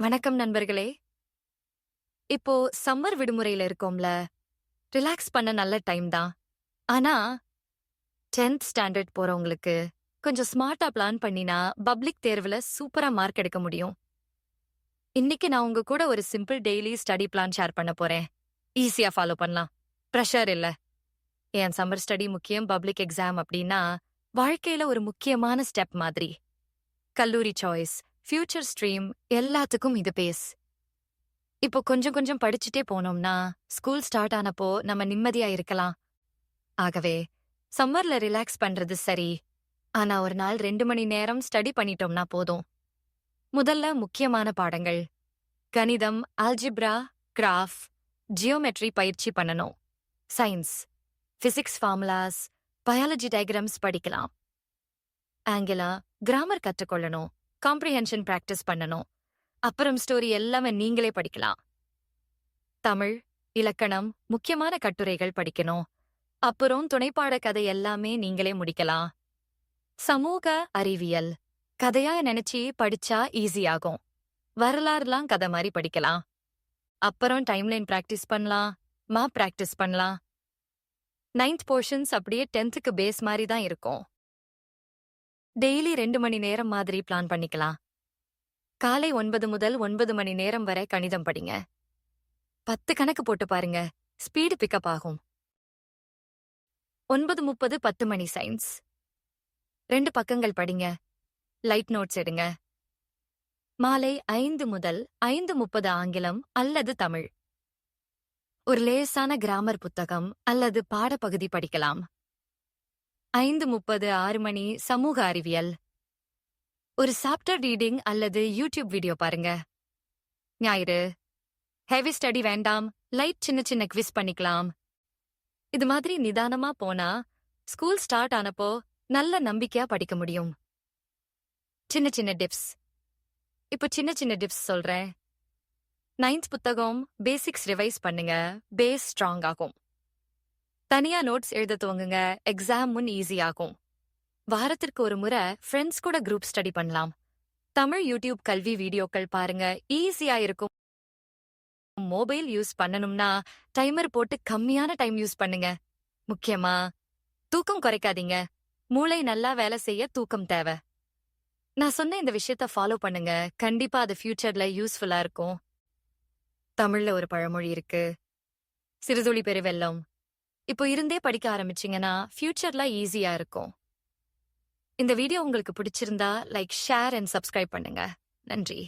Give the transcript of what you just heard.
வணக்கம் நண்பர்களே. இப்போ சம்மர் விடுமுறையில இருக்கோம்ல. ரிலாக்ஸ் பண்ண நல்ல டைம் தான். ஆனா 10th ஸ்டாண்டர்ட் போறவங்களுக்கு கொஞ்சம் ஸ்மார்ட்டா பிளான் பண்ணினா பப்ளிக் தேர்வுல சூப்பரா மார்க் எடுக்க முடியும். இன்னைக்கு நான் உங்க கூட ஒரு simple daily study plan share பண்ண போறேன். ஈஸியா ஃபாலோ பண்ணலாம். பிரஷர் இல்ல. என் சம்மர் ஸ்டடி முக்கியம், பப்ளிக் எக்ஸாம் அப்படின்னா வாழ்க்கையில ஒரு முக்கியமான ஸ்டெப் மாதிரி. கல்லூரி சாய்ஸ், ஃபியூச்சர் ஸ்ட்ரீம் எல்லாத்துக்கும் இது பேஸ். இப்போ கொஞ்சம் கொஞ்சம் படிச்சுட்டே போனோம்னா ஸ்கூல் ஸ்டார்ட் ஆனப்போ நம்ம நிம்மதியா இருக்கலாம். ஆகவே சம்மர்ல ரிலாக்ஸ் பண்றது சரி. ஆனா ஒரு நாள் 2 மணி நேரம் ஸ்டடி பண்ணிட்டோம்னா போதும். முதல்ல முக்கியமான பாடங்கள் கணிதம், ஆல்ஜிப்ரா, கிராஃப், ஜியோமெட்ரி பயிற்சி பண்ணணும். Science, physics formulas, biology diagrams படிக்கலாம். ஆங்கிலா, கிராமர் கற்றுக்கொள்ளணும். காம்ப்ரிஹென்ஷன் பிராக்டிஸ் பண்ணணும். அப்புறம் ஸ்டோரி எல்லாமே நீங்களே படிக்கலாம். தமிழ், இலக்கணம், முக்கியமான கட்டுரைகள் படிக்கணும். அப்புறம் துணைப்பாட கதை எல்லாமே நீங்களே முடிக்கலாம். சமூக அறிவியல் கதையா நினைச்சு படிச்சா ஈஸியாகும். வரலாறுலாம் கதை மாதிரி படிக்கலாம். அப்புறம் டைம்லைன் பிராக்டிஸ் பண்ணலாம். மேப் பிராக்டிஸ் பண்ணலாம். 9th போர்ஷன்ஸ் அப்படியே 10th பேஸ் மாதிரி தான் இருக்கும். டெய்லி 2 மணி நேரம் மாதிரி பிளான் பண்ணிக்கலாம். காலை 9 முதல் 9 மணி நேரம் வரை கணிதம் படிங்க. 10 கணக்கு போட்டு பாருங்க. ஸ்பீடு பிக்கப் ஆகும். 9:30 10 மணி சயின்ஸ். 2 பக்கங்கள் படிங்க. லைட் நோட்ஸ் எடுங்க. மாலை 5 முதல் 5:30 ஆங்கிலம் அல்லது தமிழ். ஒரு லேசான கிராமர் புத்தகம் அல்லது பாடப்பகுதி படிக்கலாம். 5:30 6 மணி சமூக அறிவியல். ஒரு சாப்டர் ரீடிங் அல்லது யூடியூப் வீடியோ பாருங்க. ஞாயிறு ஹெவி ஸ்டடி வேண்டாம். லைட் சின்ன சின்ன குவிஸ் பண்ணிக்கலாம். இது மாதிரி நிதானமா போனா ஸ்கூல் ஸ்டார்ட் ஆனப்போ நல்ல நம்பிக்கையா படிக்க முடியும். சின்ன சின்ன டிப்ஸ். இப்போ சின்ன சின்ன டிப்ஸ் சொல்றேன். 9th புத்தகம் பேசிக்ஸ் ரிவைஸ் பண்ணுங்க. பேஸ் ஸ்ட்ராங் ஆகும். தனியா நோட்ஸ் எழுத துவங்குங்க. எக்ஸாம் முன் ஈஸி ஆகும். வாரத்திற்கு ஒரு முறை ஃப்ரெண்ட்ஸ் கூட குரூப் ஸ்டடி பண்ணலாம். தமிழ் யூடியூப் கல்வி வீடியோக்கள் பாருங்க. ஈஸியா இருக்கும். மொபைல் யூஸ் பண்ணணும்னா டைமர் போட்டு கம்மியான டைம் யூஸ் பண்ணுங்க. முக்கியமா தூக்கம் குறைக்காதீங்க. மூளை நல்லா வேலை செய்ய தூக்கம் தேவை. நான் சொன்ன இந்த விஷயத்த ஃபாலோ பண்ணுங்க. கண்டிப்பா அது ஃபியூச்சர்ல யூஸ்ஃபுல்லா இருக்கும். தமிழ்ல ஒரு பழமொழி இருக்கு, சிறுதுளி பெருவெள்ளம். இப்போ இருந்தே படிக்க ஆரம்பிச்சீங்கன்னா ஃபியூச்சர்ல ஈஸியா இருக்கும். இந்த வீடியோ உங்களுக்கு பிடிச்சிருந்தா லைக், ஷேர் அண்ட் சப்ஸ்கிரைப் பண்ணுங்க. நன்றி.